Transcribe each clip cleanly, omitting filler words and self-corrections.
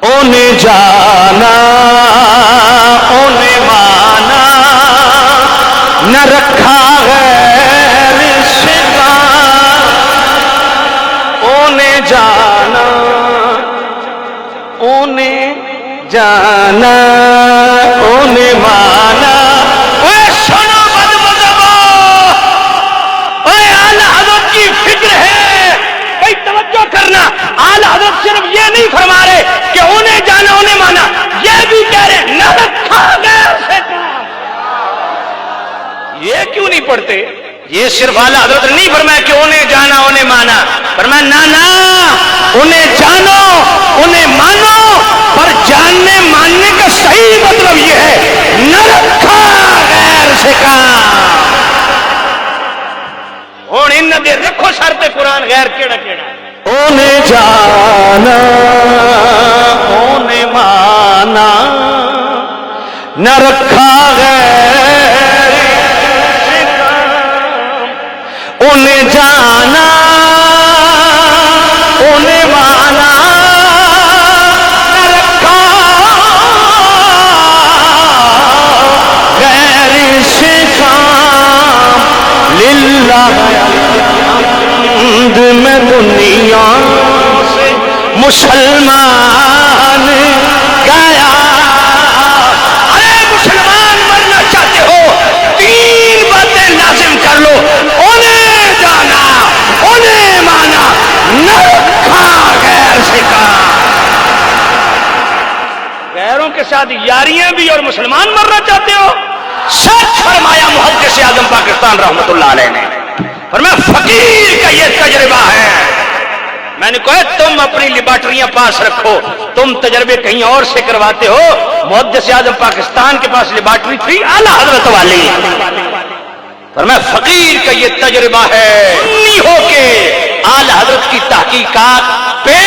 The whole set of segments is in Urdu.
انہیں جانا انہیں مانا نہ رکھا غیر سے انہیں جانا انہیں جانا انہیں مانا. اے سنو بد مذہبو، اے اعلی حضرت کی فکر ہے، بھائی توجہ کرنا. اعلی حضرت صرف یہ نہیں فرما رہے کہ انہیں جانا انہیں مانا، یہ بھی کہہ رہے نہ رکھا غیر سے کام. یہ کیوں نہیں پڑھتے؟ یہ صرف اعلی حضرت نے نہیں فرمایا کہ انہیں جانا انہیں مانا، فرمایا نہ انہیں جانو انہیں مانو، پر جاننے ماننے کا صحیح مطلب یہ ہے نہ رکھا غیر سے کام. ہوں ان دے رکھو سر تے قرآن غیر کیڑا کیڑا. انہیں جانا انہیں مانا نہ رکھا غیر سے کام. انہیں جانا انہیں مانا نہ رکھا غیر سے کام. للہ الحمد میں دنیا سے مسلمان گیا. ارے مسلمان مرنا چاہتے ہو تین باتیں لازم کر لو، انہیں جانا انہیں مانا نہ رکھا غیر سے کام. غیروں کے ساتھ یاریاں بھی اور مسلمان مرنا چاہتے ہو. سچ فرمایا محدث اعظم پاکستان رحمت اللہ علیہ نے، فرمایا فقیر کا یہ تجربہ ہے. میں نے کہا تم اپنی لیبارٹریاں پاس رکھو، تم تجربے کہیں اور سے کرواتے ہو. محدث اعظم پاکستان کے پاس لیبارٹری تھی اعلی حضرت والی. فرمایا فقیر کا یہ تجربہ ہے، سنی ہو کے اعلی حضرت کی تحقیقات پہ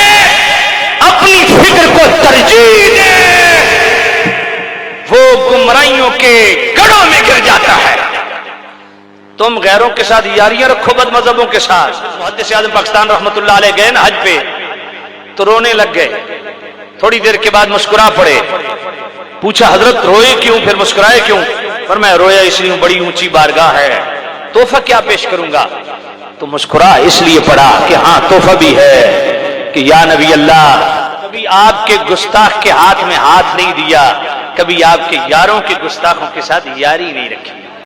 اپنی فکر کو ترجیح دے، وہ گمراہیوں کے گڑھوں میں گر جاتا ہے. تم غیروں کے ساتھ یاریاں رکھو بد مذہبوں کے ساتھ. محدث اعظم پاکستان رحمت اللہ علیہ گئے نا حج پہ تو رونے لگ گئے. تھوڑی دیر کے بعد مسکرا پڑے. پوچھا حضرت روئے کیوں، پھر مسکرائے کیوں؟ فرمایا رویا اس لیے بڑی اونچی بارگاہ ہے، تحفہ کیا پیش کروں گا. تو مسکرا اس لیے پڑا کہ ہاں تحفہ بھی ہے کہ یا نبی اللہ کبھی آپ کے گستاخ کے ہاتھ میں ہاتھ نہیں دیا، کبھی آپ کے یاروں کے گستاخوں کے ساتھ یاری نہیں رکھی.